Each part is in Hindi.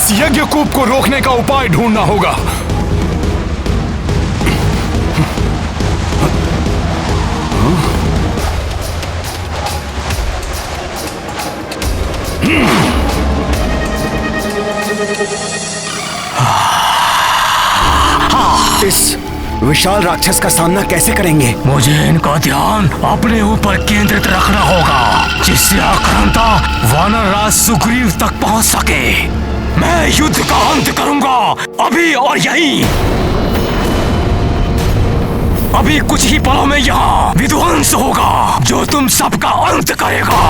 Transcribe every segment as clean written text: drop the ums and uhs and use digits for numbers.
इस यज्ञकूप को रोकने का उपाय ढूंढना होगा। इस विशाल राक्षस का सामना कैसे करेंगे? मुझे इनका ध्यान अपने ऊपर केंद्रित रखना होगा, जिससे आक्रांता वानर राज सुग्रीव तक पहुंच सके। मैं युद्ध का अंत करूंगा, अभी और यहीं। अभी कुछ ही पलों में यहाँ विध्वंस होगा, जो तुम सबका अंत करेगा।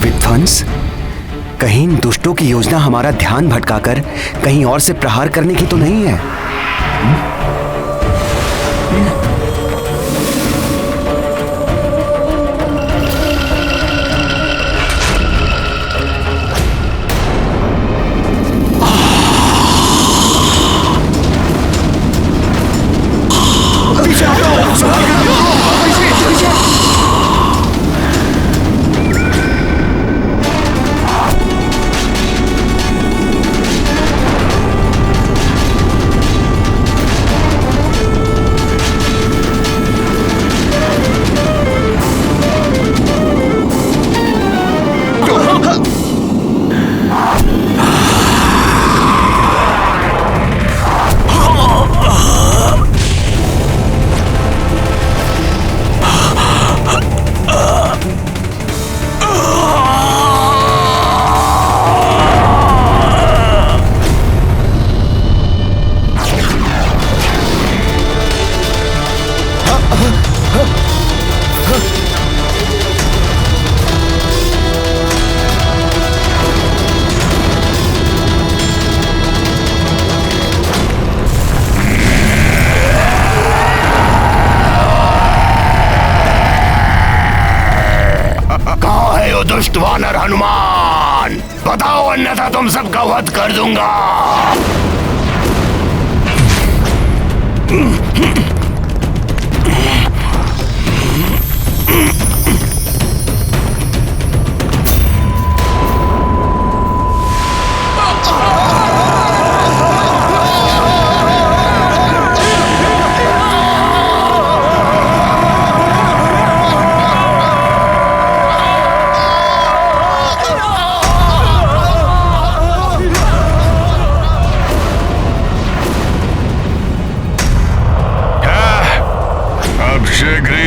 विध्वंस? कहीं इन दुष्टों की योजना हमारा ध्यान भटकाकर कहीं और से प्रहार करने की तो नहीं है? दुष्ट वानर हनुमान, बताओ, अन्यथा तुम सबका वध कर दूंगा।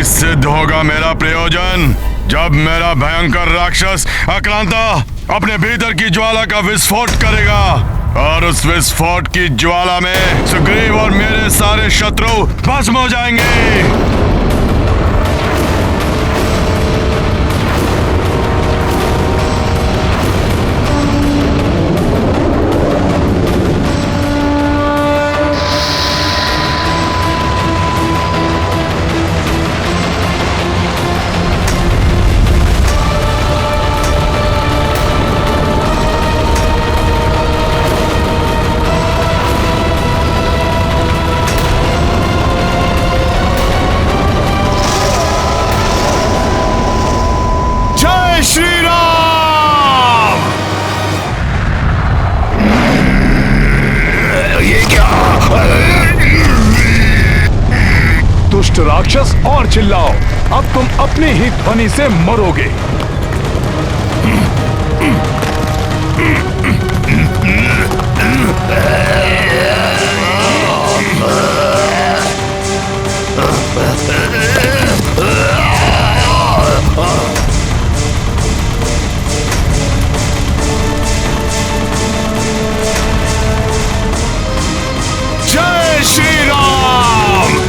सिद्ध होगा मेरा प्रयोजन, जब मेरा भयंकर राक्षस आक्रांता अपने भीतर की ज्वाला का विस्फोट करेगा, और उस विस्फोट की ज्वाला में सुग्रीव और मेरे सारे शत्रु भस्म हो जाएंगे। दुष्ट राक्षस, और चिल्लाओ, अब तुम अपनी ही ध्वनि से मरोगे। जय श्री राम।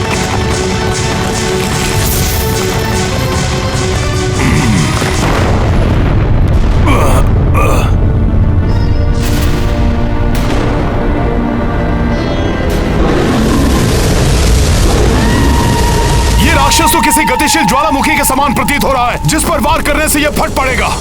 राक्षस तो किसी गतिशील ज्वालामुखी के समान प्रतीत हो रहा है, जिस पर वार करने से यह फट पड़ेगा।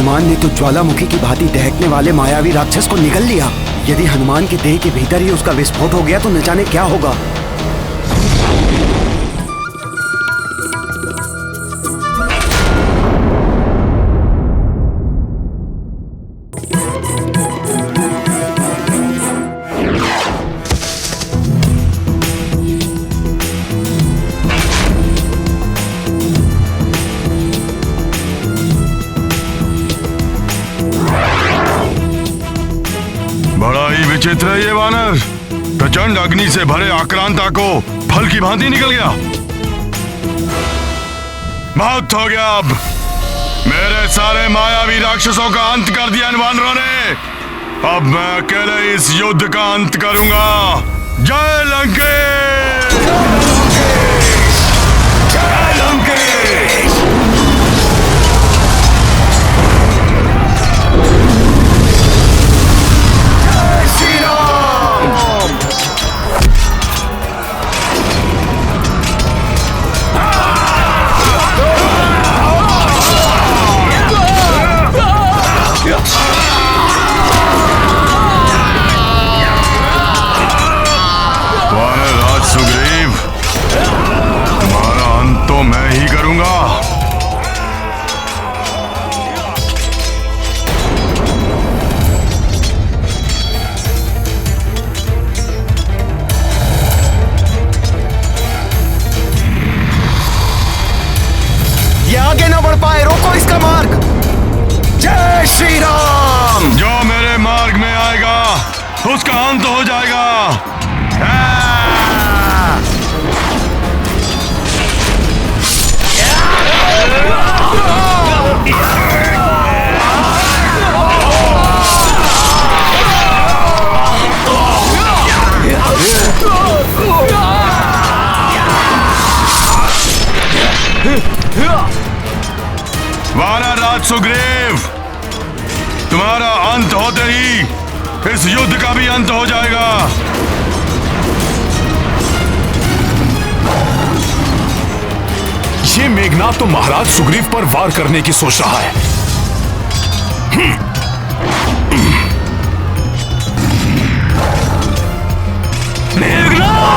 हनुमान ने तो ज्वालामुखी की भांति दहकने वाले मायावी राक्षस को निगल लिया। यदि हनुमान के देह के भीतर ही उसका विस्फोट हो गया तो न जाने क्या होगा। विचित्र है ये वानर। प्रचंड अग्नि से भरे आक्रांता को फल की भांति निकल गया। बहुत हो गया। अब मेरे सारे मायावी राक्षसों का अंत कर दिया इन वानरों ने। अब मैं अकेले इस युद्ध का अंत करूंगा। जय लंकेश! जय लंकेश! सुग्रीव, तुम्हारा अंत तो मैं ही करूंगा। ये आगे ना बढ़ पाए, रोको इसका मार्ग। जय श्री राम। जो मेरे मार्ग में आएगा उसका अंत हो जाएगा। वानरराज सुग्रीव, तुम्हारा अंत होते ही इस युद्ध का भी अंत हो जाएगा। ये मेघनाद तो महाराज सुग्रीव पर वार करने की सोच रहा है। मेघनाद!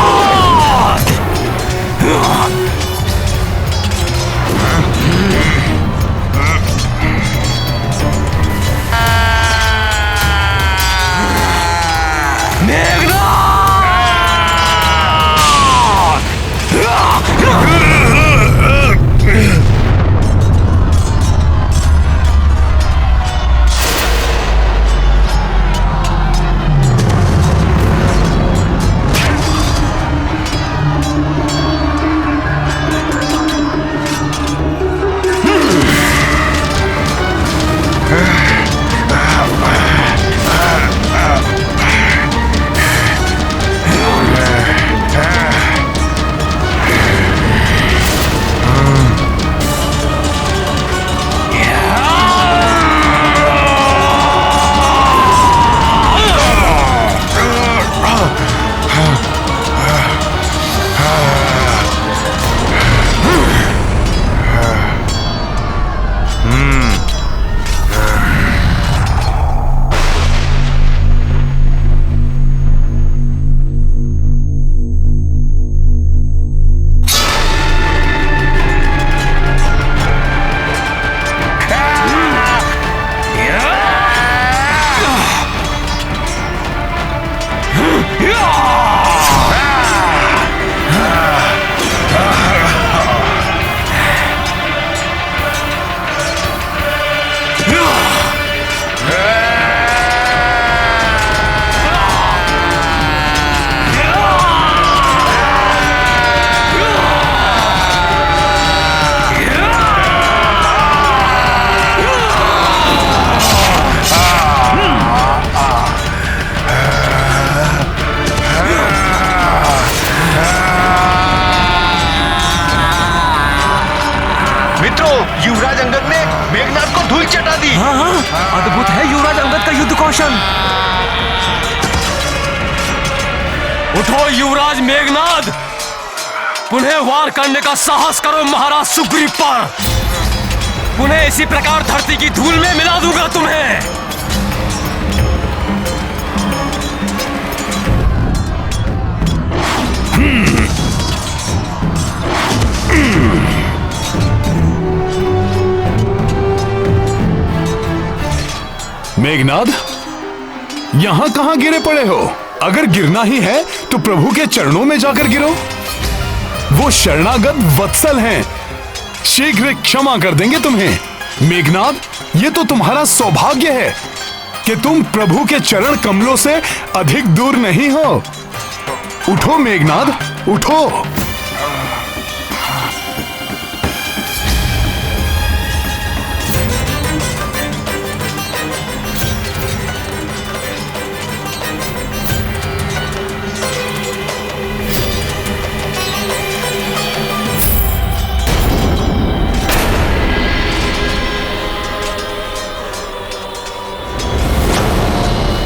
युवराज अंगद ने मेघनाद को धूल चटा दी। हाँ, अद्भुत है युवराज अंगद का युद्ध कौशल। उठो युवराज मेघनाद, पुनः वार करने का साहस करो महाराज सुग्रीव पर। पुनः इसी प्रकार धरती की धूल में मिला दूंगा तुम्हें। मेघनाद, यहां कहां गिरे पड़े हो? अगर गिरना ही है तो प्रभु के चरणों में जाकर गिरो। वो शरणागत वत्सल हैं, शीघ्र क्षमा कर देंगे तुम्हें। मेघनाद, ये तो तुम्हारा सौभाग्य है कि तुम प्रभु के चरण कमलों से अधिक दूर नहीं हो। उठो मेघनाद, उठो।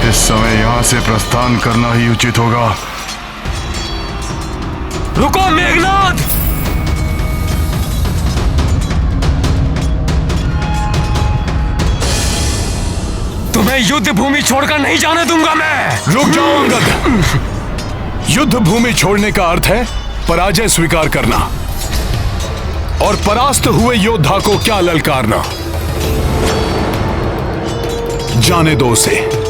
इस समय यहां से प्रस्थान करना ही उचित होगा। रुको मेघनाद, तुम्हें युद्ध भूमि छोड़कर नहीं जाने दूंगा मैं। रुक जाओ अंगद। युद्ध भूमि छोड़ने का अर्थ है पराजय स्वीकार करना और परास्त हुए योद्धा को क्या ललकारना। जाने दो उसे।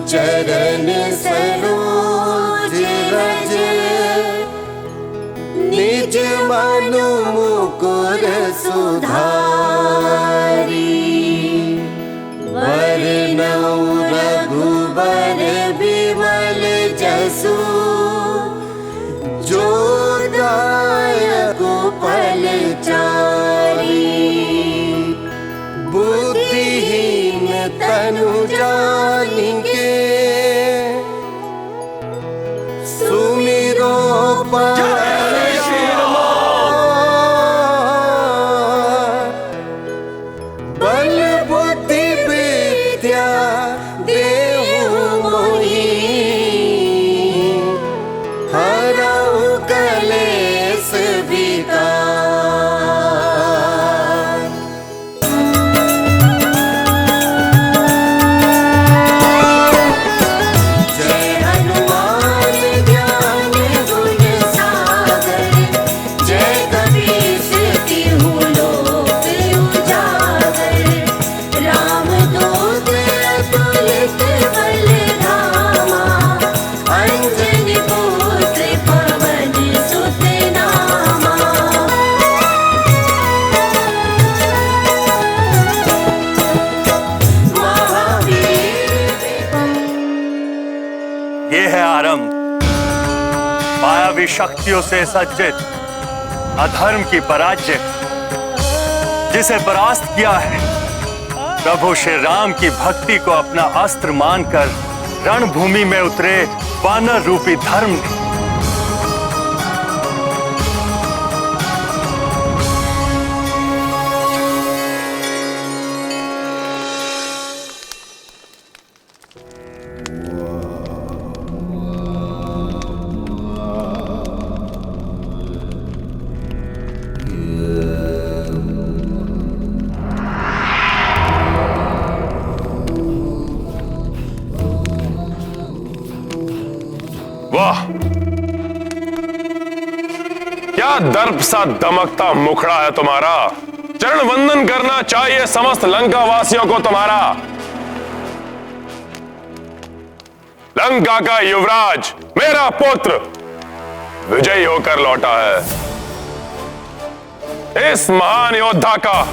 चरण सरोज रज निज मनु मुकुर सुधारी वरनौ रघुबर बिमल जसु जो दायक फलचारी बुद्धिहीन तनु जानिके सुमिरो बल बुद्धि विद्या देहु मोहि हरऊ कलेश विकार। मायावी शक्तियों से सज्जित अधर्म की पराजय जिसे परास्त किया है, प्रभु श्री राम की भक्ति को अपना अस्त्र मानकर रणभूमि में उतरे वानर रूपी धर्म ने क्या दर्प सा दमकता मुखड़ा है तुम्हारा। चरण वंदन करना चाहिए समस्त लंका वासियों को तुम्हारा। लंका का युवराज मेरा पुत्र विजयी होकर लौटा है। इस महान योद्धा का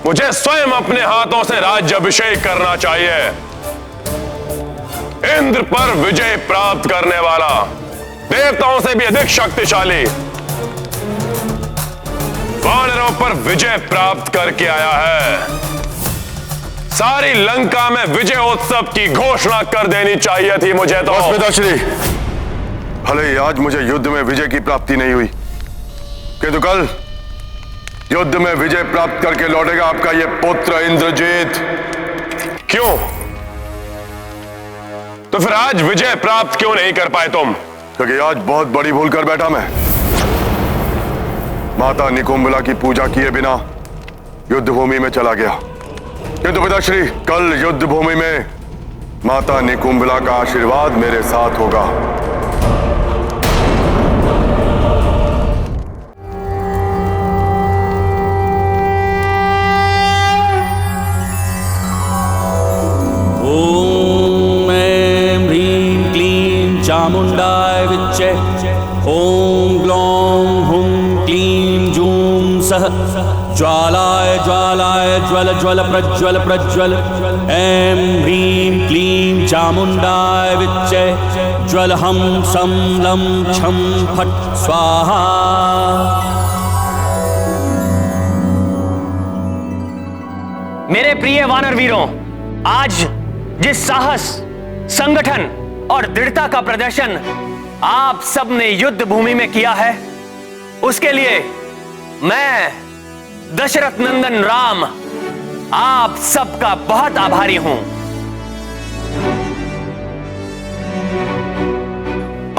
मुझे स्वयं अपने हाथों से राज्य अभिषेक करना चाहिए। इंद्र पर विजय प्राप्त करने वाला, देवताओं से भी अधिक शक्तिशाली, वानरों पर विजय प्राप्त करके आया है। सारी लंका में विजय उत्सव की घोषणा कर देनी चाहिए थी मुझे तो। पिताश्री, भले ही आज मुझे युद्ध में विजय की प्राप्ति नहीं हुई, किंतु कल युद्ध में विजय प्राप्त करके लौटेगा आपका यह पुत्र इंद्रजीत। क्यों? तो फिर आज विजय प्राप्त क्यों नहीं कर पाए तुम? क्योंकि आज बहुत बड़ी भूल कर बैठा मैं। माता निकुंभला की पूजा किए बिना युद्ध भूमि में चला गया, किंतु पिताश्री कल युद्ध भूमि में माता निकुंभला का आशीर्वाद मेरे साथ होगा। ओम ऐं ह्रीं क्लीं चामुंडाय विच्चे। ओम ग्लौं हुं क्लीं जूं सः ज्वालाय ज्वालाय ज्वल ज्वल प्रज्वल प्रज्वल। ऐं ह्रीं क्लीं चामुंडाय विच्चे। ज्वल हम सं लं छं फट् स्वाहा। मेरे प्रिय वानर वीरों, आज जिस साहस, संगठन और दृढ़ता का प्रदर्शन आप सब ने युद्ध भूमि में किया है, उसके लिए मैं दशरथ नंदन राम आप सबका बहुत आभारी हूं।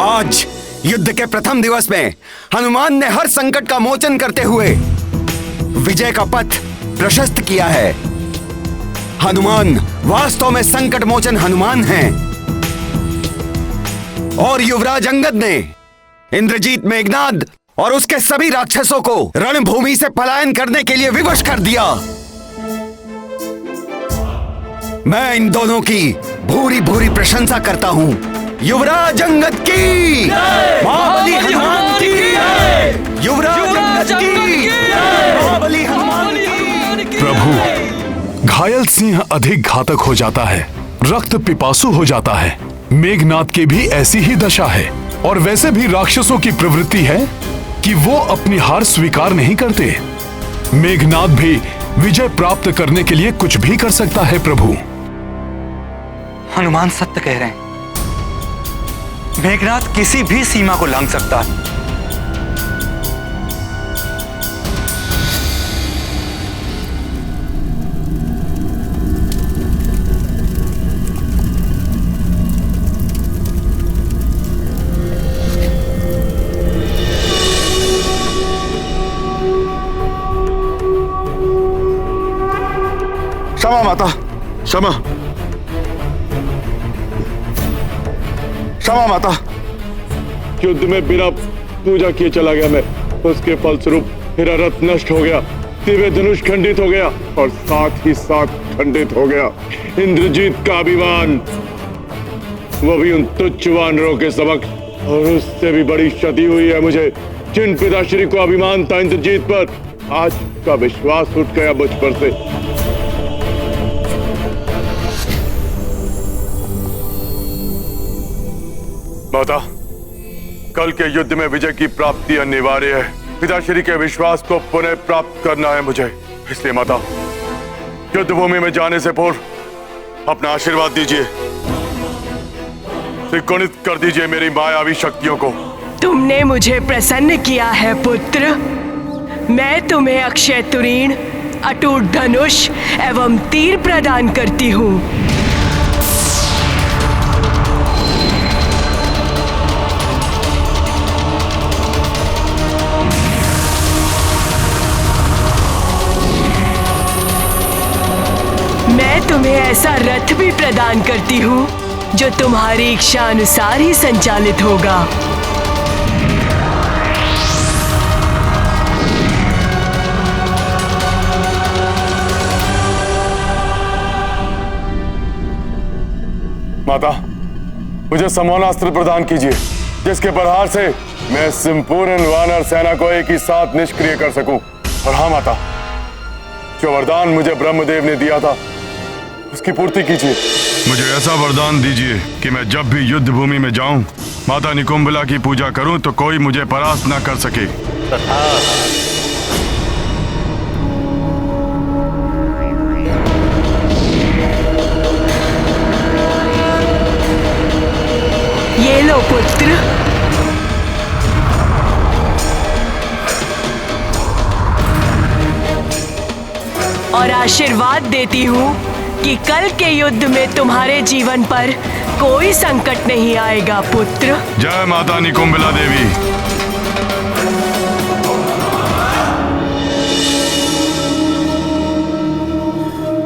आज युद्ध के प्रथम दिवस में हनुमान ने हर संकट का मोचन करते हुए विजय का पथ प्रशस्त किया है। हनुमान वास्तव में संकट मोचन हनुमान हैं। और युवराज अंगद ने इंद्रजीत मेघनाद और उसके सभी राक्षसों को रणभूमि से पलायन करने के लिए विवश कर दिया। मैं इन दोनों की भूरी भूरी प्रशंसा करता हूं। युवराज अंगद की, महाबली हनुमान की, युवराज अंगद की, महाबली हनुमान की। प्रभु, घायल सिंह अधिक घातक हो जाता है, रक्त पिपासु हो जाता है। मेघनाद की भी ऐसी ही दशा है। और वैसे भी राक्षसों की प्रवृत्ति है कि वो अपनी हार स्वीकार नहीं करते। मेघनाद भी विजय प्राप्त करने के लिए कुछ भी कर सकता है। प्रभु, हनुमान सत्य कह रहे हैं। मेघनाद किसी भी सीमा को लांघ सकता है। क्षमा माता, क्षमा, क्षमा माता। युद्ध में बिना पूजा किए चला गया मैं। उसके फलस्वरूप मेरा रथ नष्ट हो गया, दिव्य धनुष खंडित हो गया और साथ ही साथ खंडित हो गया इंद्रजीत का अभिमान, वो भी उन तुच्छ वानरों के समक्ष। और उससे भी बड़ी क्षति हुई है मुझे। जिन पिताश्री को अभिमान था इंद्रजीत पर, आज का विश्वास उठ गया मुझ पर से। माता, कल के युद्ध में विजय की प्राप्ति अनिवार्य है। पिताश्री के विश्वास को पुनः प्राप्त करना है मुझे। इसलिए माता, युद्ध भूमि में जाने से पूर्व अपना आशीर्वाद दीजिए, त्रिगुणित कर दीजिए मेरी मायावी शक्तियों को। तुमने मुझे प्रसन्न किया है पुत्र। मैं तुम्हें अक्षय तुरीण, अटूट धनुष एवं तीर प्रदान करती हूँ। मैं तुम्हें ऐसा रथ भी प्रदान करती हूँ जो तुम्हारी इच्छा अनुसार ही संचालित होगा। माता, मुझे समोनास्त्र प्रदान कीजिए, जिसके प्रहार से मैं संपूर्ण वानर सेना को एक ही साथ निष्क्रिय कर सकूं। और हाँ माता, जो वरदान मुझे ब्रह्मदेव ने दिया था, उसकी पूर्ति कीजिए। मुझे ऐसा वरदान दीजिए कि मैं जब भी युद्ध भूमि में जाऊं, माता निकुंभला की पूजा करूं तो कोई मुझे परास्त ना कर सके। ये लो पुत्र। और आशीर्वाद देती हूँ कि कल के युद्ध में तुम्हारे जीवन पर कोई संकट नहीं आएगा पुत्र। जय माता निकुंबिला देवी।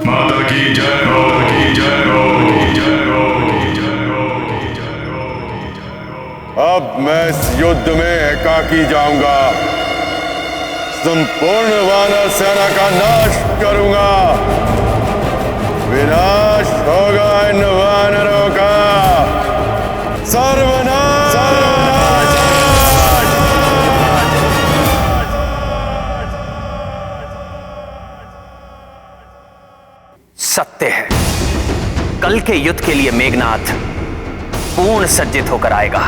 माता की जय हो, की जय हो, की जय हो, की जय हो, की जय हो, की जय हो। अब मैं इस युद्ध में एकाकी जाऊंगा, संपूर्ण वानर सेना का नाश करूंगा। विनाश होगा इन वानरों का, सर्वनाश। सत्य है, कल के युद्ध के लिए मेघनाथ पूर्ण सज्जित होकर आएगा।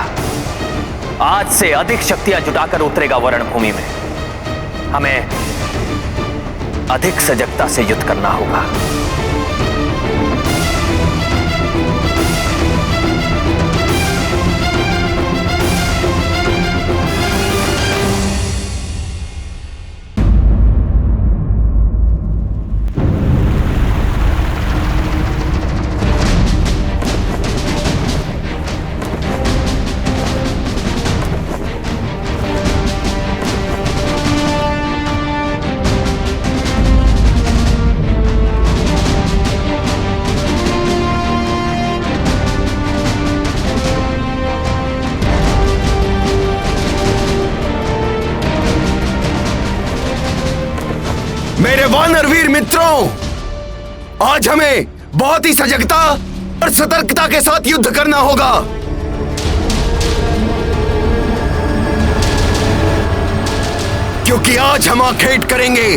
आज से अधिक शक्तियां जुटाकर उतरेगा वरण भूमि में। हमें अधिक सजगता से युद्ध करना होगा। मेरे वानरवीर मित्रों, आज हमें बहुत ही सजगता और सतर्कता के साथ युद्ध करना होगा। क्योंकि आज हम आखेट करेंगे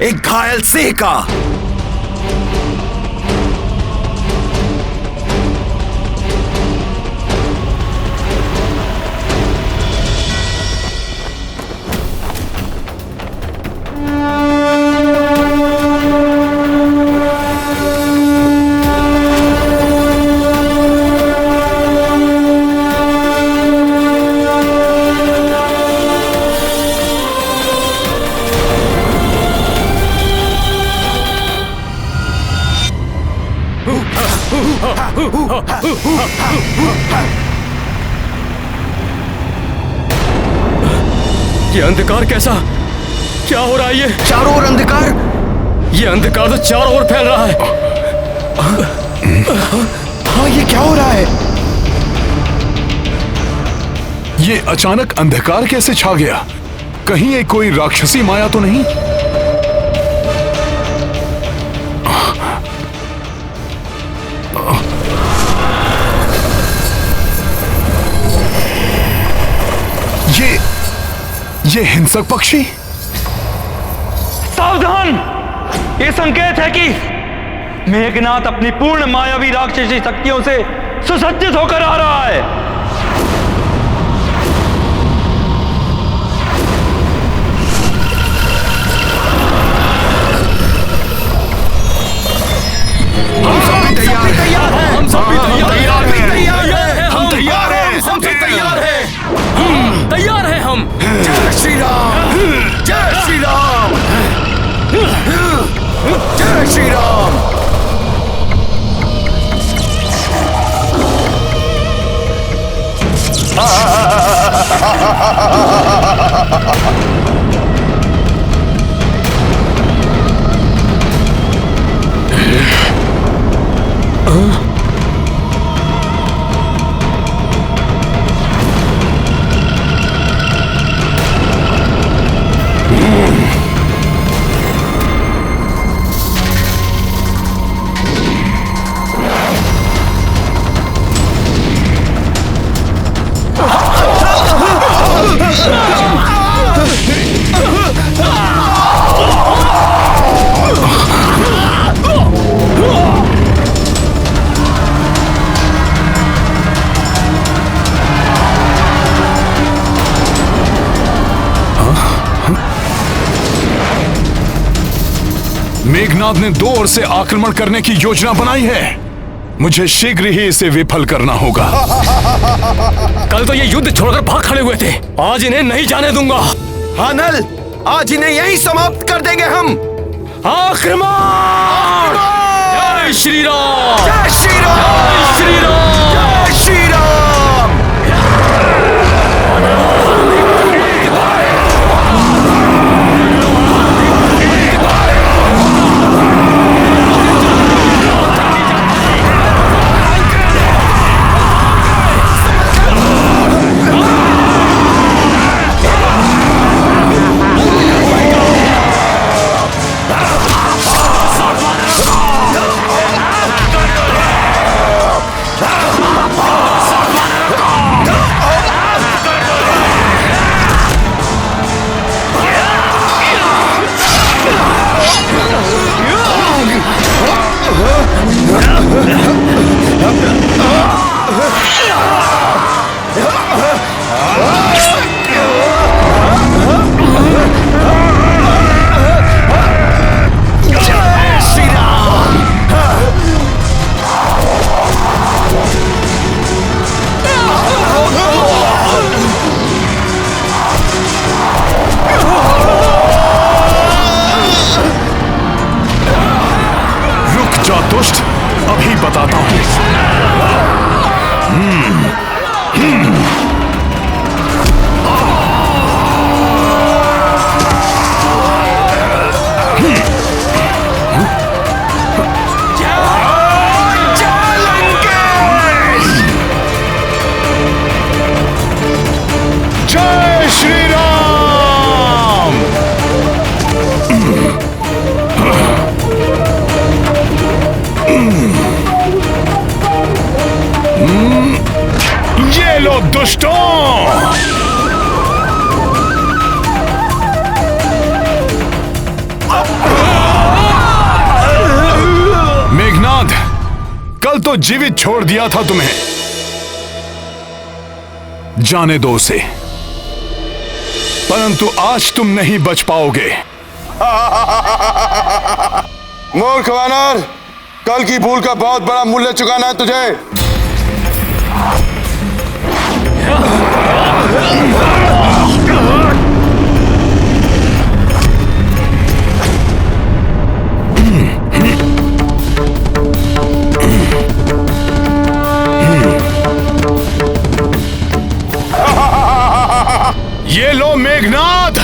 एक घायल सिंह का। ये अंधकार कैसा? क्या हो रहा है? ये चारों ओर अंधकार। ये अंधकार तो चारों ओर फैल रहा है। हाँ, ये क्या हो रहा है? ये अचानक अंधकार कैसे छा गया? कहीं ये कोई राक्षसी माया तो नहीं? ये हिंसक पक्षी? सावधान! ये संकेत है कि मेघनाथ अपनी पूर्ण मायावी राक्षसी शक्तियों से सुसज्जित होकर आ रहा है। हम सब भी तैयार हैं। हम सब भी तैयार हैं। हम तैयार हैं। हम सब तैयार हैं। तैयार हैं हम। जय श्री राम, जय श्री राम, जय श्री राम। मेघनाथ ने दो ओर से आक्रमण करने की योजना बनाई है। मुझे शीघ्र ही इसे विफल करना होगा। कल तो ये युद्ध छोड़कर भाग खड़े हुए थे, आज इन्हें नहीं जाने दूंगा। हाँ नल, आज इन्हें यहीं समाप्त कर देंगे हम। आक्रमण! जय श्री राम, जय श्री राम, जय श्री राम, जय श्री राम। दुष्ट, अभी बताता हूं। जय श्री राम। ये लो दुष्टों, मेघनाद, कल तो जीवित छोड़ दिया था तुम्हें, जाने दो उसे, परंतु आज तुम नहीं बच पाओगे। मूर्ख वानर, कल की भूल का बहुत बड़ा मूल्य चुकाना है तुझे। ये लो मेघनाद।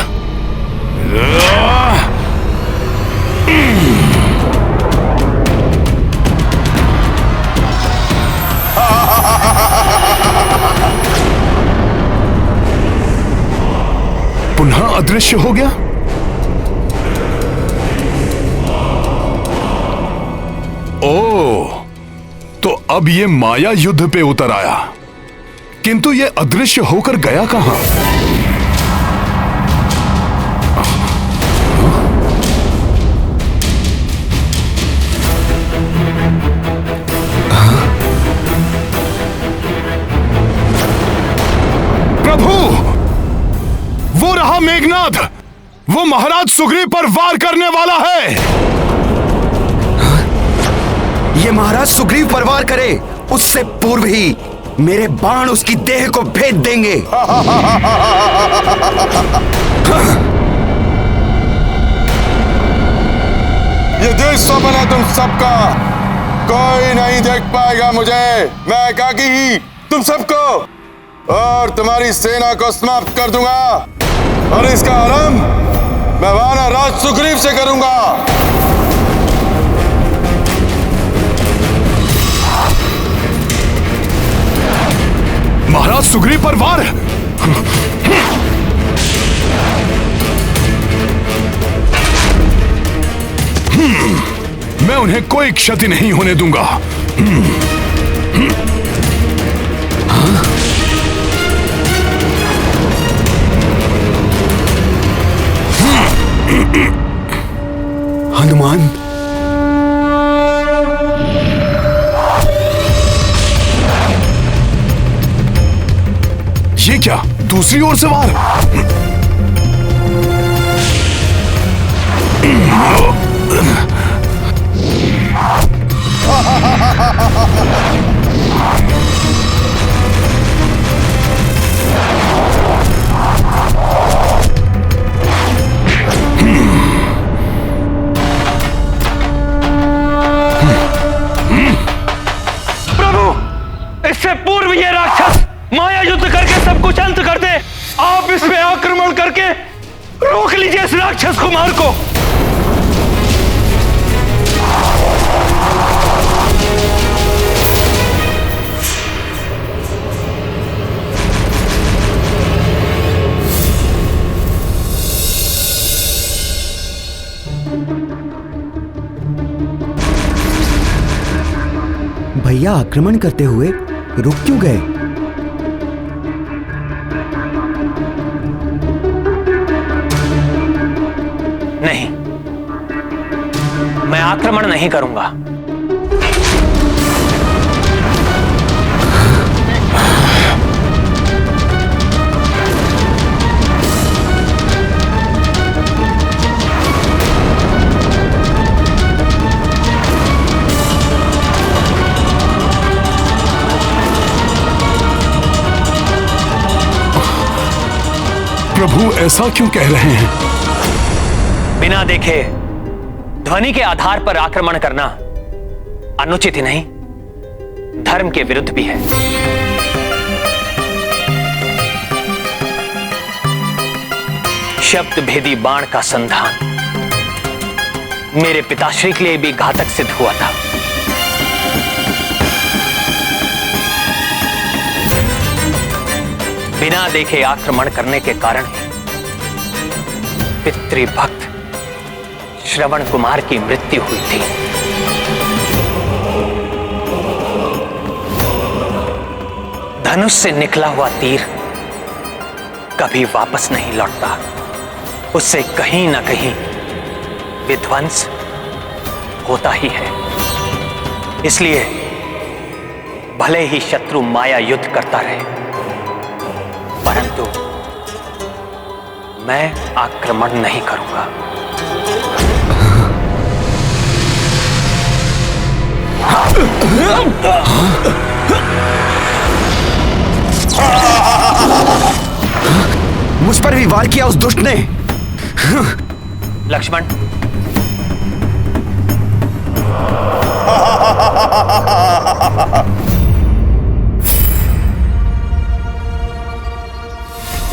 पुनः अदृश्य हो गया। ओह, तो अब ये माया युद्ध पे उतर आया, किंतु ये अदृश्य होकर गया कहां? प्रभु, वो रहा मेघनाद, वो महाराज सुग्रीव पर वार करने वाला है। ये महाराज सुग्रीव पर वार करे उससे पूर्व ही मेरे बाण उसकी देह को भेद देंगे। ये देश स्वप्न है तुम सबका, कोई नहीं देख पाएगा मुझे। मैं एकाकी ही तुम सबको और तुम्हारी सेना को समाप्त कर दूंगा, और इसका आरंभ मैं वानर राज सुग्रीव से करूंगा। महाराज सुग्रीव पर वार। मैं उन्हें कोई क्षति नहीं होने दूंगा। हनुमान, ये क्या, दूसरी ओर से वार? करके रोक लीजिए इस राक्षस कुमार को। भैया आक्रमण करते हुए रुक क्यों गए? नहीं, मैं आक्रमण नहीं करूंगा। प्रभु ऐसा क्यों कह रहे हैं? बिना देखे ध्वनि के आधार पर आक्रमण करना अनुचित ही नहीं, धर्म के विरुद्ध भी है। शब्द भेदी बाण का संधान मेरे पिताश्री के लिए भी घातक सिद्ध हुआ था। बिना देखे आक्रमण करने के कारण पितृभक्त श्रवण कुमार की मृत्यु हुई थी। धनुष से निकला हुआ तीर कभी वापस नहीं लौटता, उससे कहीं ना कहीं विध्वंस होता ही है। इसलिए भले ही शत्रु माया युद्ध करता रहे, परंतु मैं आक्रमण नहीं करूंगा। मुझ पर भी वार किया उस दुष्ट ने। लक्ष्मण,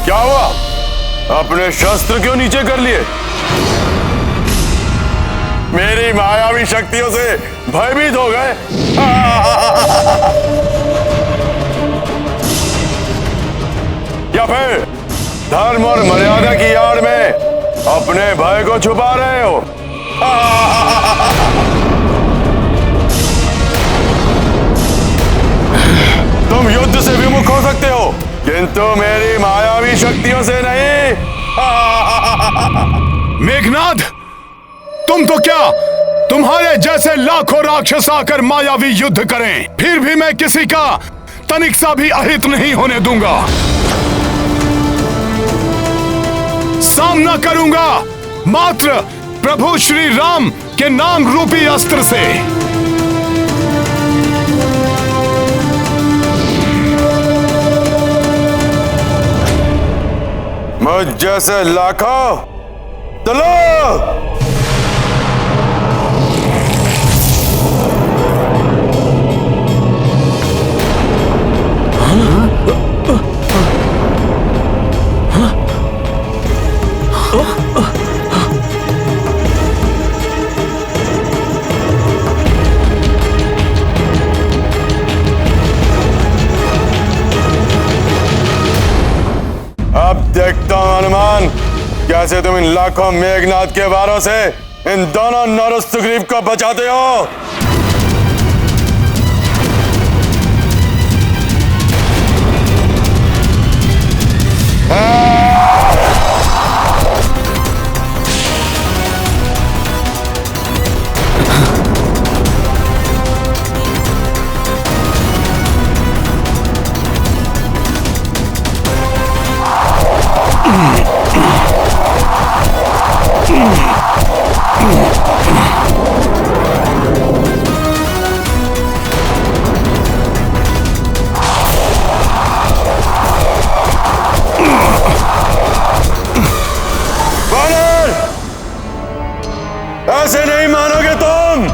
क्या हुआ? अपने शस्त्र क्यों नीचे कर लिए? मेरी मायावी शक्तियों से भयभीत हो गए? या फिर धर्म और मर्यादा की आड़ में अपने भय को छुपा रहे हो? तुम युद्ध से विमुख हो सकते हो, किंतु मेरी मायावी शक्तियों से नहीं। मेघनाद, तुम तो क्या, तुम्हारे जैसे लाखों राक्षस आकर मायावी युद्ध करें, फिर भी मैं किसी का तनिक सा भी अहित नहीं होने दूंगा। सामना करूंगा मात्र प्रभु श्री राम के नाम रूपी अस्त्र से। मुझ जैसे लाखों, चलो। अब देखता हूं हनुमान, कैसे तुम इन लाखों मेघनाद के वारों से इन दोनों नर सुग्रीव को बचाते हो। ऐसे नहीं मानोगे तुम।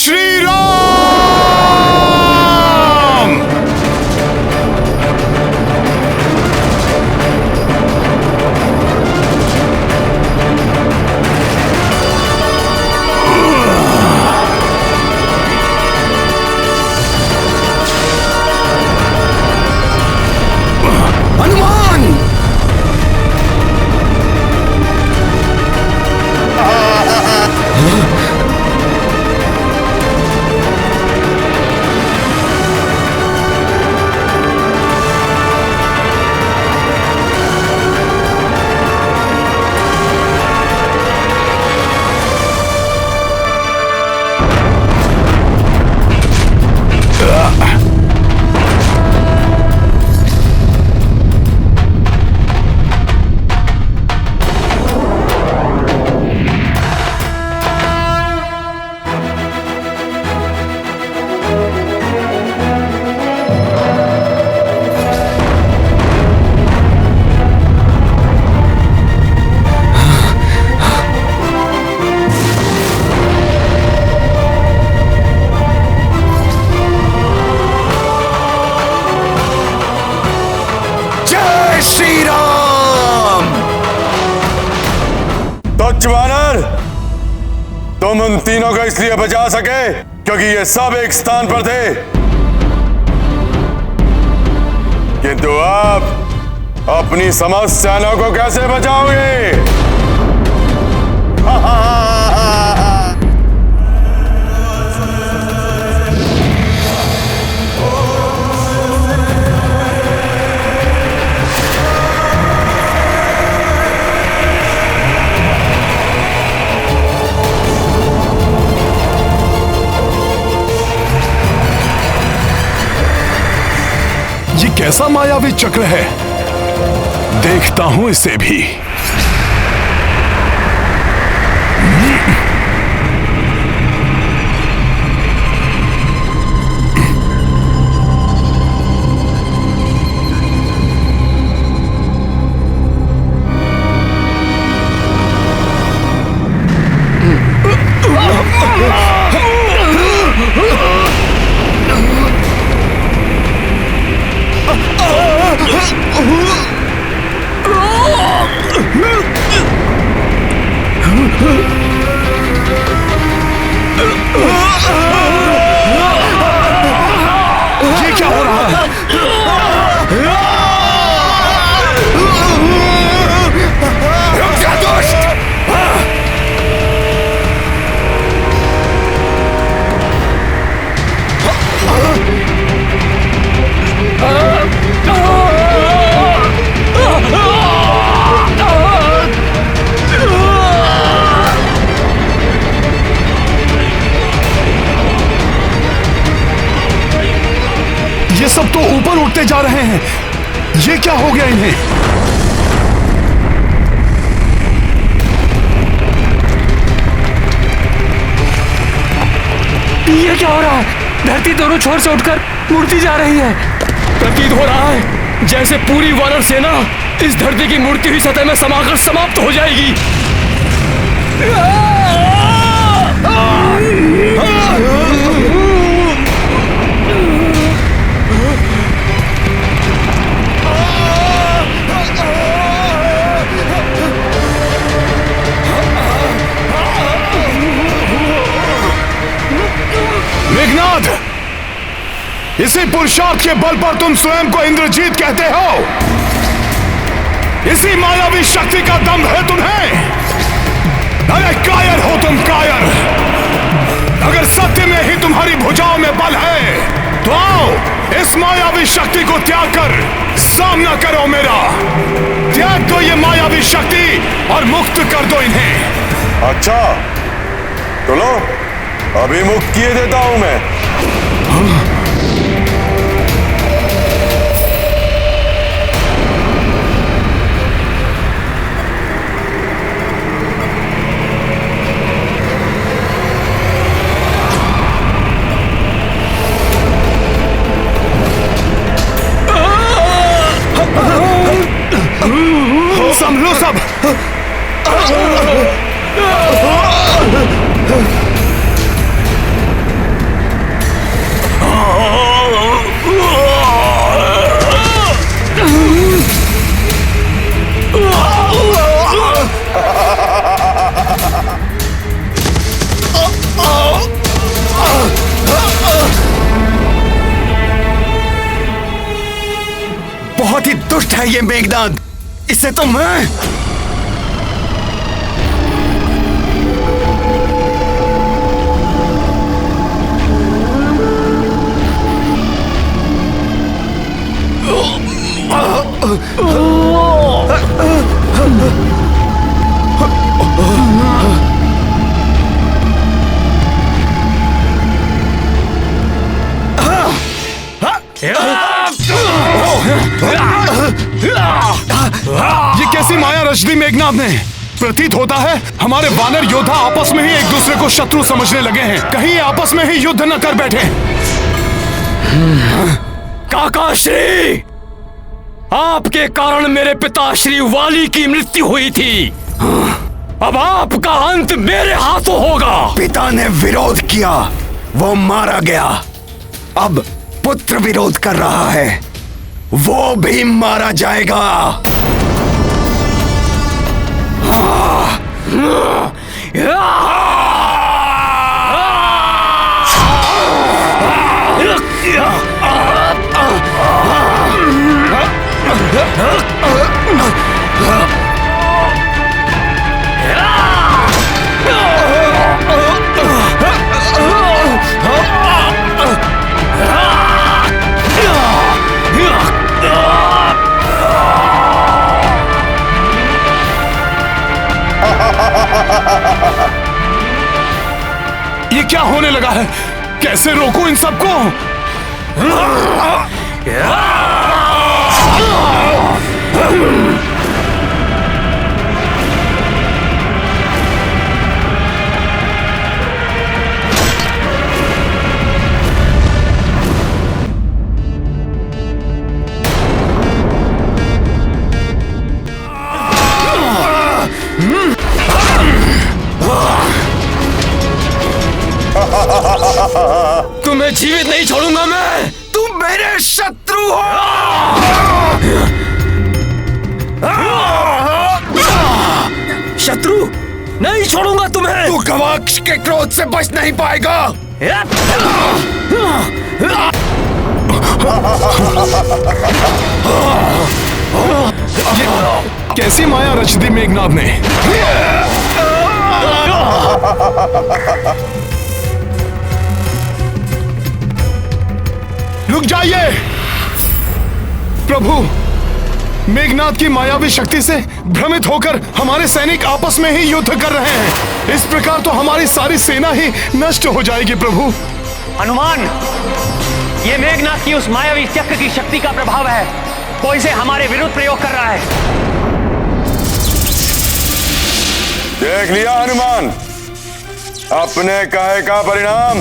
श्री राम। हनुमान! वानर, तुम उन तीनों को इसलिए बचा सके क्योंकि ये सब एक स्थान पर थे, किंतु आप अपनी समस्त सेना को कैसे बचाओगे? कैसा मायावी चक्र है, देखता हूं इसे भी। ये क्या हो रहा है? रुक जा दुष्ट! ये सब तो ऊपर उठते जा रहे हैं, ये क्या हो गया इन्हें? ये क्या हो रहा है? धरती दोनों छोर से उठकर मुड़ती जा रही है। प्रतीत हो रहा है जैसे पूरी वानर सेना इस धरती की मुड़ती हुई सतह में समाकर समाप्त हो जाएगी। मेघनाद, इसी पुरुषार्थ के बल पर तुम स्वयं को इंद्रजीत कहते हो? इसी मायावी शक्ति का दम है तुम्हें? अरे कायर हो तुम, कायर! अगर सत्य में ही तुम्हारी भुजाओं में बल है तो आओ इस मायावी शक्ति को त्याग कर सामना करो मेरा। त्याग दो ये मायावी शक्ति और मुक्त कर दो इन्हें। अच्छा तो लो, अभी मुक्त किए देता हूं मैं। संभलो सब। ये मेघनाद, इससे तो मैं ये कैसी माया रच दी मेघनाद ने? प्रतीत होता है हमारे वानर योद्धा आपस में ही एक दूसरे को शत्रु समझने लगे हैं। कहीं ये आपस में ही युद्ध न कर बैठे। काका श्री, आपके कारण मेरे पिता श्री वाली की मृत्यु हुई थी। अब आपका अंत मेरे हाथों होगा। पिता ने विरोध किया, वो मारा गया। अब पुत्र विरोध कर रहा है, वो भी मारा जाएगा। ये क्या होने लगा है? कैसे रोकूं इन सबको? तुम्हें जीवित नहीं छोड़ूंगा मैं। तुम मेरे शत्रु हो। शत्रु नहीं छोड़ूंगा तुम्हें। तू गवाक्ष के क्रोध से बच नहीं पाएगा। कैसी माया रच दी मेघनाद ने? रुक जाइए प्रभु। मेघनाद की मायावी शक्ति से भ्रमित होकर हमारे सैनिक आपस में ही युद्ध कर रहे हैं। इस प्रकार तो हमारी सारी सेना ही नष्ट हो जाएगी प्रभु। हनुमान, ये मेघनाद की उस मायावी चक्र की शक्ति का प्रभाव है। कोई इसे हमारे विरुद्ध प्रयोग कर रहा है। देख लिया हनुमान, अपने कहे का परिणाम।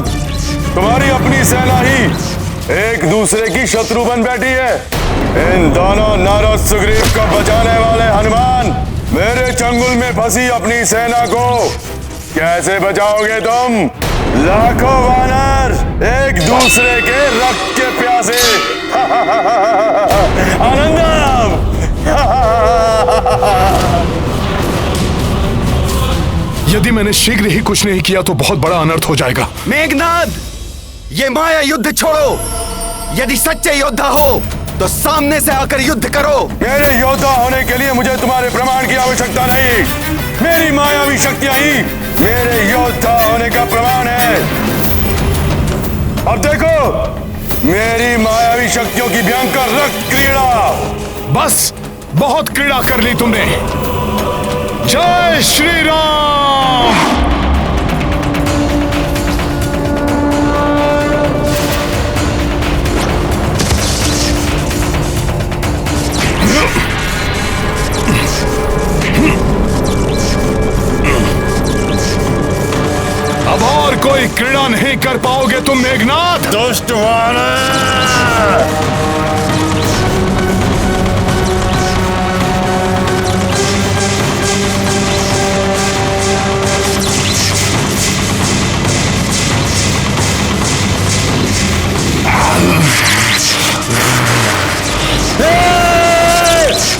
तुम्हारी अपनी सेना ही एक दूसरे की शत्रु बन बैठी है। इन दोनों नारद सुग्रीव को बचाने वाले हनुमान, मेरे चंगुल में फंसी अपनी सेना को कैसे बचाओगे तुम? लाखों वानर एक दूसरे के रक्त के प्यासे। आनंदम। यदि मैंने शीघ्र ही कुछ नहीं किया तो बहुत बड़ा अनर्थ हो जाएगा। मेघनाद, ये माया युद्ध छोड़ो। यदि सच्चे योद्धा हो तो सामने से आकर युद्ध करो। मेरे योद्धा होने के लिए मुझे तुम्हारे प्रमाण की आवश्यकता नहीं। मेरी मायावी शक्तियां ही मेरे योद्धा होने का प्रमाण है। अब देखो मेरी मायावी शक्तियों की भयंकर रक्त क्रीड़ा। बस बहुत क्रीड़ा कर ली तुमने। जय श्री राम। अब और कोई क्रीड़ा नहीं कर पाओगे तुम मेघनाद। दुष्ट वानर।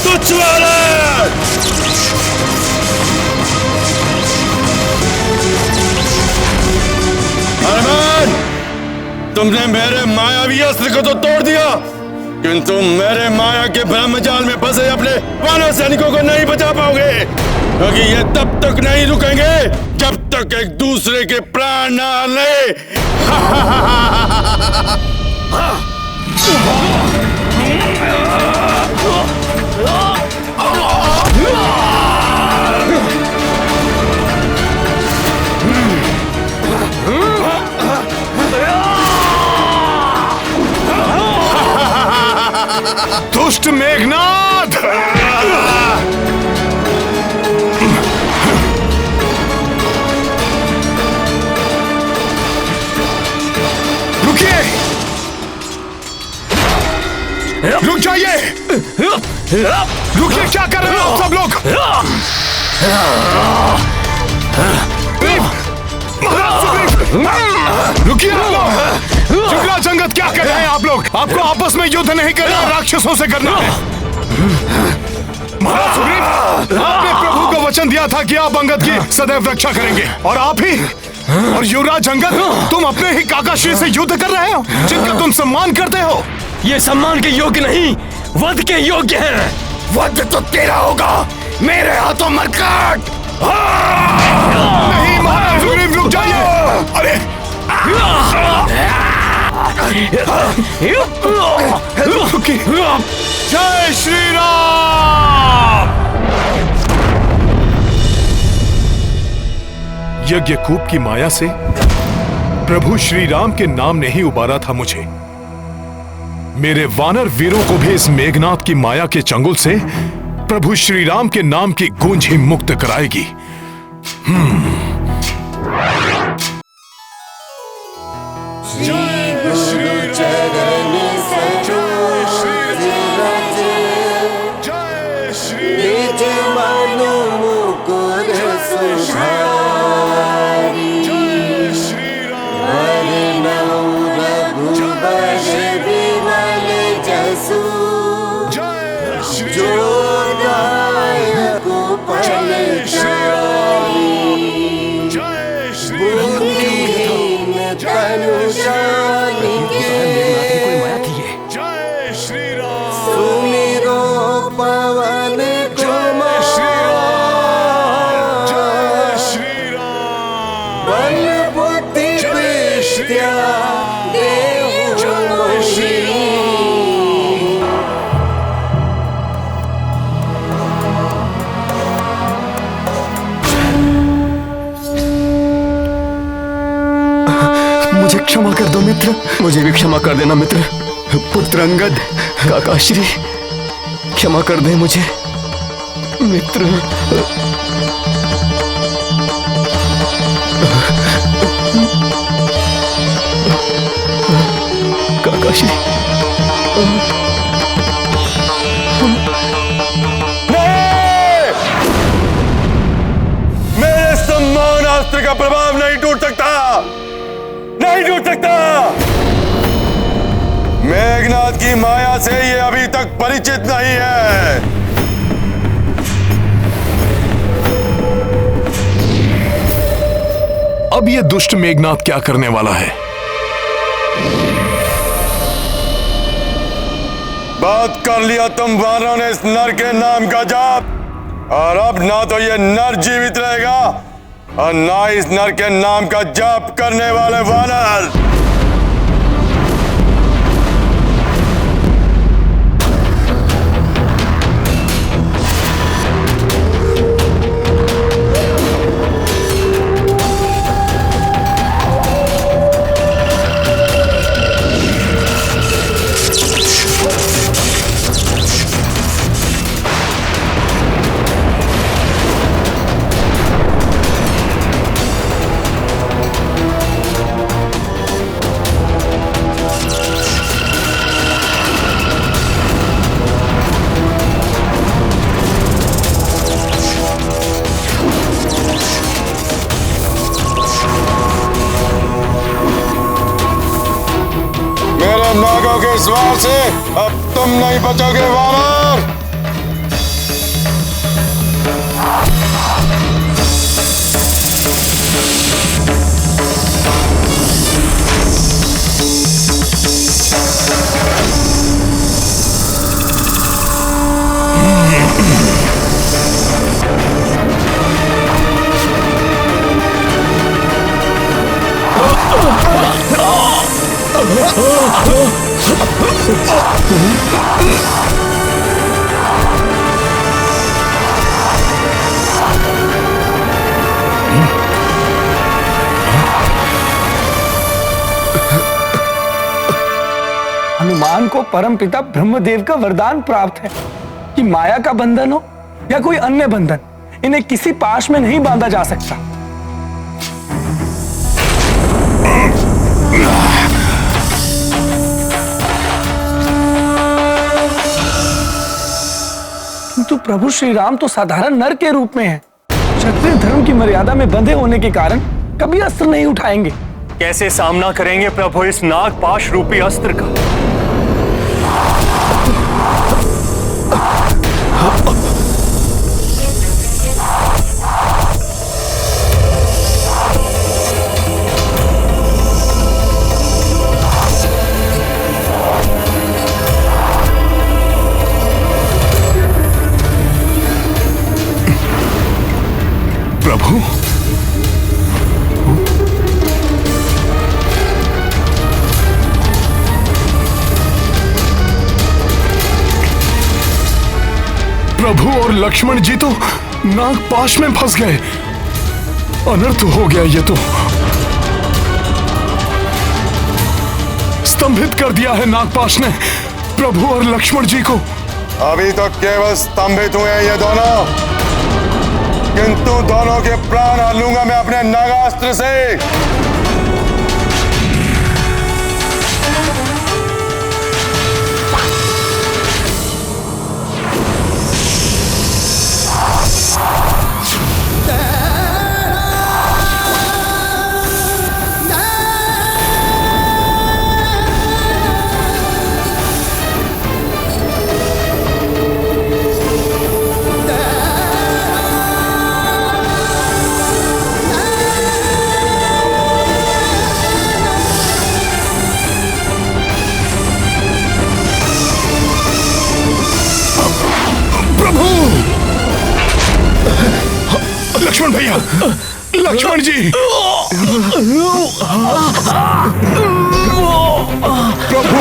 तुच्छ वानर। हनुमान, तुमने मेरे मायावी अस्त्र को तो तोड़ दिया, किंतु मेरे माया के ब्रह्मजाल में फंसे अपने वानर सैनिकों को नहीं बचा पाओगे, क्योंकि ये तब तक नहीं रुकेंगे जब तक एक दूसरे के प्राण न ले। दुष्ट मेघनाद! रुकिए! रुक जाइए! रुकिए, क्या कर रहे हो सब लोग? रुकिए जुगला जंगत, क्या कर रहे हैं आप लोग? आपको आपस में युद्ध नहीं करना, राक्षसों से करना है। महाराज सुग्रीव, आपने प्रभु को वचन दिया था कि आप अंगद की सदैव रक्षा करेंगे, और आप ही और युवराज अंगद, तुम अपने ही काकाश्री से युद्ध कर रहे हो जिनका तुम सम्मान करते हो। ये सम्मान के योग्य नहीं, वध के योग्य है। वध तो तेरा होगा, मेरे हाथों मरकाट। नहीं महाराज सुग्रीव, रुक जाइए। अरे जय श्री राम। यज्ञकूप की माया से प्रभु श्री राम के नाम ने ही उबारा था मुझे। मेरे वानर वीरों को भी इस मेघनाद की माया के चंगुल से प्रभु श्री राम के नाम की गूंज ही मुक्त कराएगी। क्षमा कर दो मित्र, मुझे भी क्षमा कर देना मित्र। पुत्र अंगद, काकाश्री, क्षमा कर दे मुझे मित्र। काकाश्री, मेरे सम्मान अस्त्र का प्रभाव नहीं टूट सकता, नहीं टूट सकता। मेघनाद की माया से ये अभी तक परिचित नहीं है। अब ये दुष्ट मेघनाद क्या करने वाला है? बात कर लिया तुम वानरों ने इस नर के नाम का जाप, और अब ना तो ये नर जीवित रहेगा और ना इस नर के नाम का जाप करने वाले वानर। नागों के स्वार से अब तुम नहीं बचोगे वानर। हनुमान को परमपिता ब्रह्मदेव का वरदान प्राप्त है कि माया का बंधन हो या कोई अन्य बंधन, इन्हें किसी पाश में नहीं बांधा जा सकता। किंतु प्रभु श्री राम तो साधारण नर के रूप में हैं। क्षत्रिय धर्म की मर्यादा में बंधे होने के कारण कभी अस्त्र नहीं उठाएंगे। कैसे सामना करेंगे प्रभु इस नागपाश रूपी अस्त्र का? प्रभु, प्रभु और लक्ष्मण जी तो नागपाश में फंस गए। अनर्थ हो गया, ये तो स्तंभित कर दिया है नागपाश ने प्रभु और लक्ष्मण जी को। अभी तो केवल स्तंभित हुए हैं ये दोनों, किंतु दोनों के प्राण हर लूंगा मैं अपने नागास्त्र से। लक्ष्मण भैया, लक्ष्मण जी, प्रभु,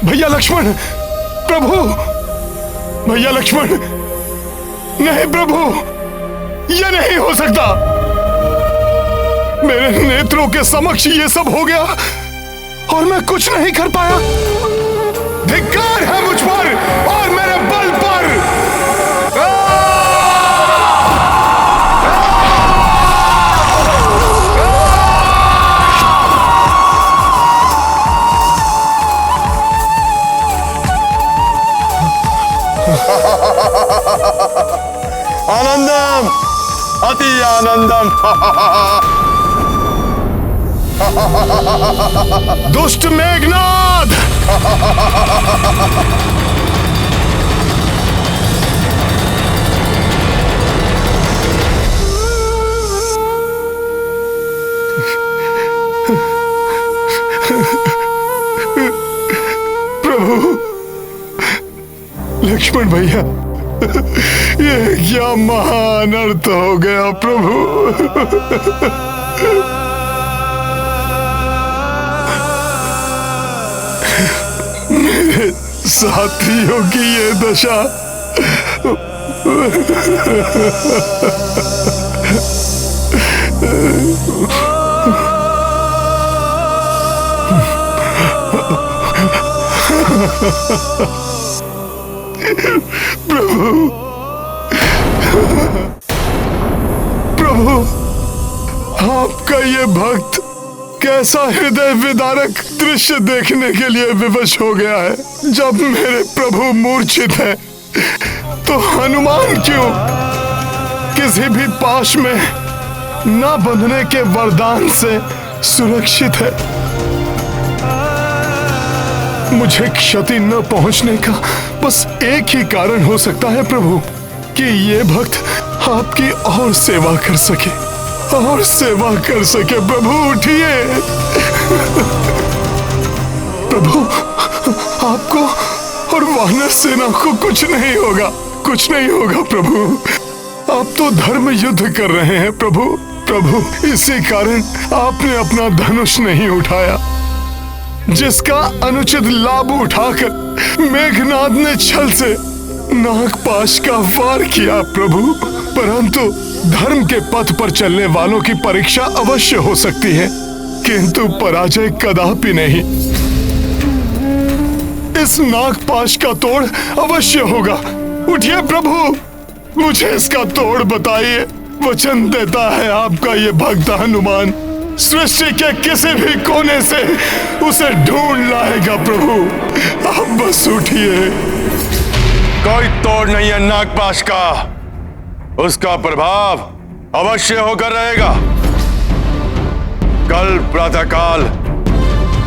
भैया लक्ष्मण, प्रभु, भैया लक्ष्मण, नहीं प्रभु, यह नहीं हो सकता। मेरे नेत्रों के समक्ष ये सब हो गया और मैं कुछ नहीं कर पाया। धिक्कार है मुझ पर और मेरे बल पर। आनंदम, अति आनंदम। दुष्ट मेघनाद, प्रभु, लक्ष्मण भैया, ये क्या महान अर्थ हो गया प्रभु। मेरे साथियों की ये दशा। प्रभु, प्रभु, आपका ये भक्त कैसा हृदय विदारक दृश्य देखने के लिए विवश हो गया है। जब मेरे प्रभु मूर्छित है तो हनुमान क्यों किसी भी पाश में न बंधने के वरदान से सुरक्षित है। मुझे क्षति न पहुंचने का बस एक ही कारण हो सकता है प्रभु, कि ये भक्त आपकी और सेवा कर सके, और सेवा कर सके। प्रभु उठिए। प्रभु, आपको वानर सेना को कुछ नहीं होगा, कुछ नहीं होगा प्रभु। आप तो धर्म युद्ध कर रहे हैं प्रभु। प्रभु, इसी कारण आपने अपना धनुष नहीं उठाया, जिसका अनुचित लाभ उठाकर मेघनाद ने छल से नागपाश का वार किया प्रभु। परंतु धर्म के पथ पर चलने वालों की परीक्षा अवश्य हो सकती है, किंतु पराजय कदापि नहीं। इस नागपाश का तोड़ अवश्य होगा। उठिए प्रभु, मुझे इसका तोड़ बताइए। वचन देता है आपका ये भक्त हनुमान सृष्टि के किसी भी कोने से उसे ढूंढ लाएगा प्रभु। आप बस उठिए। कोई तोड़ नहीं है नागपाश का, उसका प्रभाव अवश्य होकर रहेगा। कल प्रातःकाल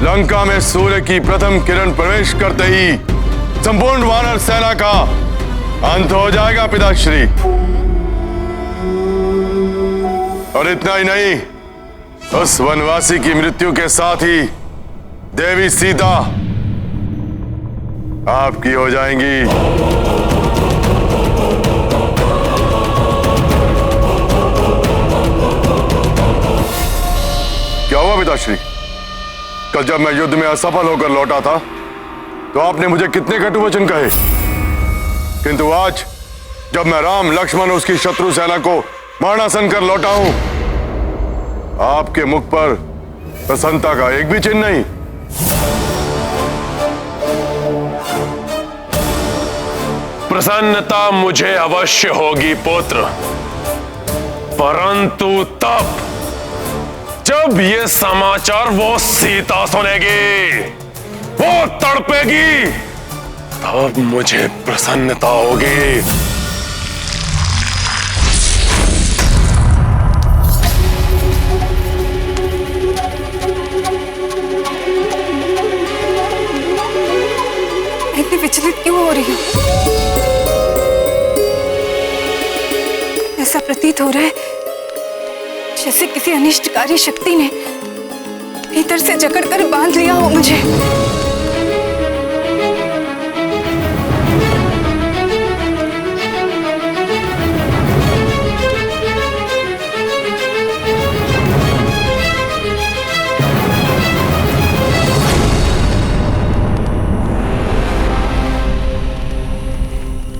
लंका में सूर्य की प्रथम किरण प्रवेश करते ही संपूर्ण वानर सेना का अंत हो जाएगा पिताश्री। और इतना ही नहीं, उस वनवासी की मृत्यु के साथ ही देवी सीता आपकी हो जाएंगी। क्या हुआ पिताश्री? कल जब मैं युद्ध में असफल होकर लौटा था तो आपने मुझे कितने कटु वचन कहे, किंतु आज जब मैं राम लक्ष्मण उसकी शत्रु सेना को मारणासन कर लौटा हूं, आपके मुख पर प्रसन्नता का एक भी चिन्ह नहीं। प्रसन्नता मुझे अवश्य होगी पुत्र, परंतु तब जब ये समाचार वो सीता सुनेगी, वो तड़पेगी, तब मुझे प्रसन्नता होगी। इतनी विचलित क्यों हो रही हो? ऐसा प्रतीत हो रहा है जैसे किसी अनिष्टकारी शक्ति ने भीतर से जकड़कर बांध लिया हो मुझे।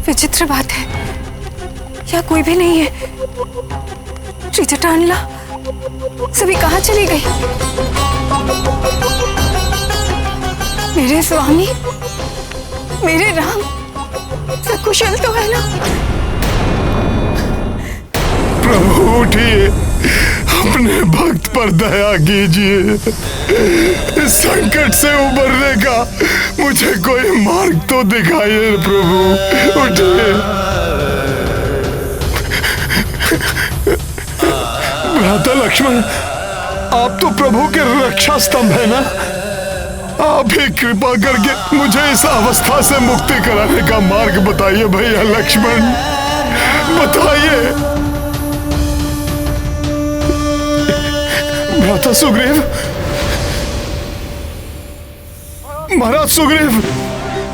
विचित्र बात है, यहाँ कोई भी नहीं है। त्रिजटानला सभी कहाँ चली गई? मेरे स्वामी, मेरे राम सकुशल तो है ना? प्रभु उठिए, अपने भक्त पर दया कीजिए। इस संकट से उबरने का मुझे कोई मार्ग तो दिखाइए प्रभु। उठिए। भ्राता लक्ष्मण, आप तो प्रभु के रक्षा स्तंभ है ना? आप ही कृपा करके मुझे इस अवस्था से मुक्ति कराने का मार्ग बताइए भैया लक्ष्मण, बताइए। भ्राता सुग्रीव, महाराज सुग्रीव,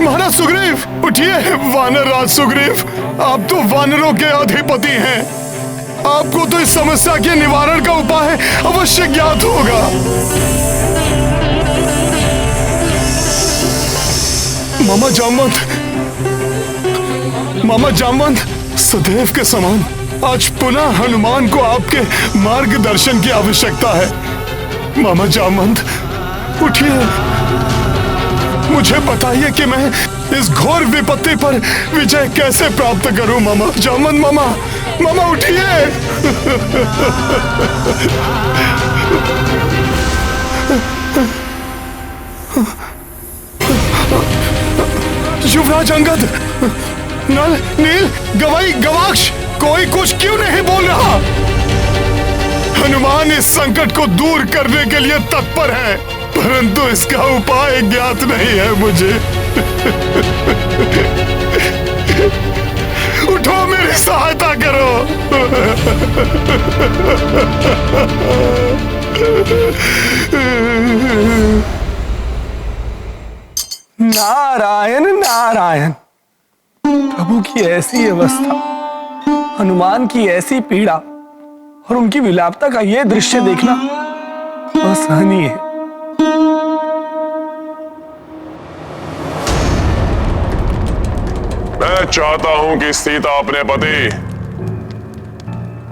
महाराज सुग्रीव, उठिए। वानर राज सुग्रीव, आप तो वानरों के अधिपति हैं, आपको तो इस समस्या के निवारण का उपाय अवश्य ज्ञात होगा। मामा जामवंत, मामा जामवंत, सदैव के समान आज पुनः हनुमान को आपके मार्गदर्शन की आवश्यकता है। मामा जामवंत, उठिए, मुझे बताइए कि मैं इस घोर विपत्ति पर विजय कैसे प्राप्त करूं। मामा जामवंत, मामा, मामा उठिए। युवराज अंगद, नल, नील, गवाई, गवाक्ष, कोई कुछ क्यों नहीं बोल रहा? हनुमान इस संकट को दूर करने के लिए तत्पर है, परंतु इसका उपाय ज्ञात नहीं है मुझे। उठो, मेरी सहायता करो। नारायण नारायण। प्रभु की ऐसी अवस्था, हनुमान की ऐसी पीड़ा और उनकी विलापता का यह दृश्य देखना असहनीय है। मैं चाहता हूं कि सीता अपने पति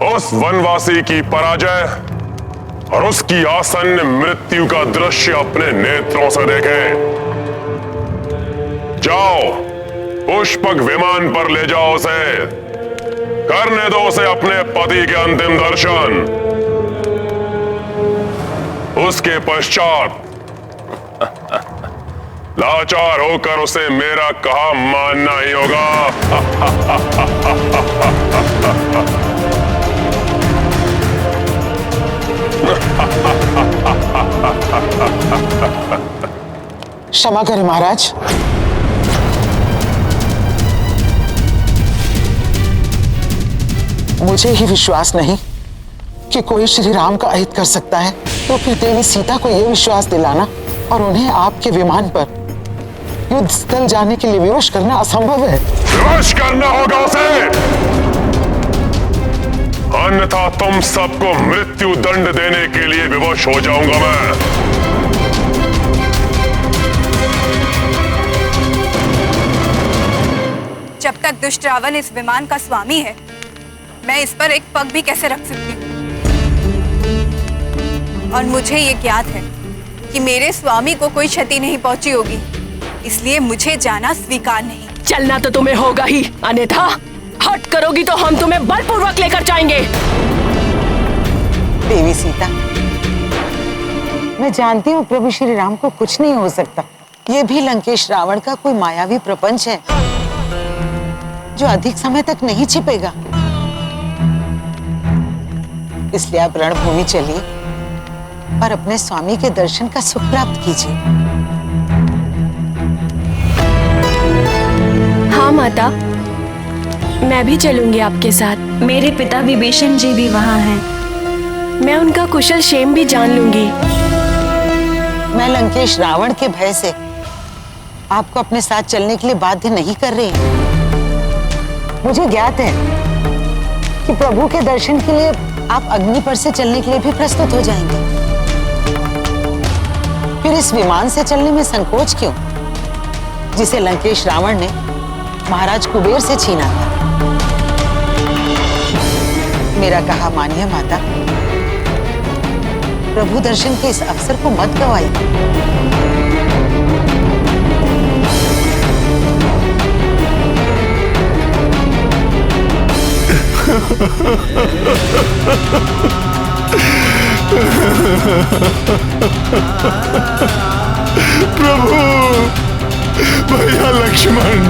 उस वनवासी की पराजय और उसकी आसन्न मृत्यु का दृश्य अपने नेत्रों से देखे। जाओ, पुष्पक विमान पर ले जाओ उसे, करने दो उसे अपने पति के अंतिम दर्शन। उसके पश्चात लाचार होकर उसे मेरा कहा मानना ही होगा। क्षमा करें महाराज। मुझे ही विश्वास नहीं कि कोई श्री राम का अहित कर सकता है, तो फिर देवी सीता को यह विश्वास दिलाना और उन्हें आपके विमान पर युद्ध स्थल जाने के लिए विवश करना असंभव है। विवश करना होगा उसे, अन्यथा तुम सबको मृत्यु दंड देने के लिए विवश हो जाऊंगा मैं। जब तक दुष्ट रावण इस विमान का स्वामी है, मैं इस पर एक पग भी कैसे रख सकती हूँ? और मुझे ये ज्ञात है कि मेरे स्वामी को कोई क्षति नहीं पहुंची होगी, इसलिए मुझे जाना स्वीकार नहीं। चलना तो तुम्हें होगा ही, अन्यथा हट करोगी तो हम तुम्हें बलपूर्वक लेकर जाएंगे। देवी सीता, मैं जानती हूँ प्रभु श्री राम को कुछ नहीं हो सकता। ये भी लंकेश रावण का कोई मायावी प्रपंच है जो अधिक समय तक नहीं छिपेगा। इसलिए आप रणभूमि चलिए और अपने स्वामी के दर्शन का सुख प्राप्त कीजिए। हाँ माता, मैं भी चलूंगी आपके साथ। मेरे पिता विभीषण जी भी वहाँ हैं। मैं उनका कुशल क्षेम भी जान लूंगी। मैं लंकेश रावण के भय से आपको अपने साथ चलने के लिए बाध्य नहीं कर रही। मुझे ज्ञात है कि प्रभु के दर्शन के लिए आप अग्नि पर से चलने के लिए भी प्रस्तुत हो जाएंगे। फिर इस विमान से चलने में संकोच क्यों, जिसे लंकेश रावण ने महाराज कुबेर से छीना था? मेरा कहा मानिए माता, प्रभु दर्शन के इस अवसर को मत गवाइए। प्रभु, भैया लक्ष्मण,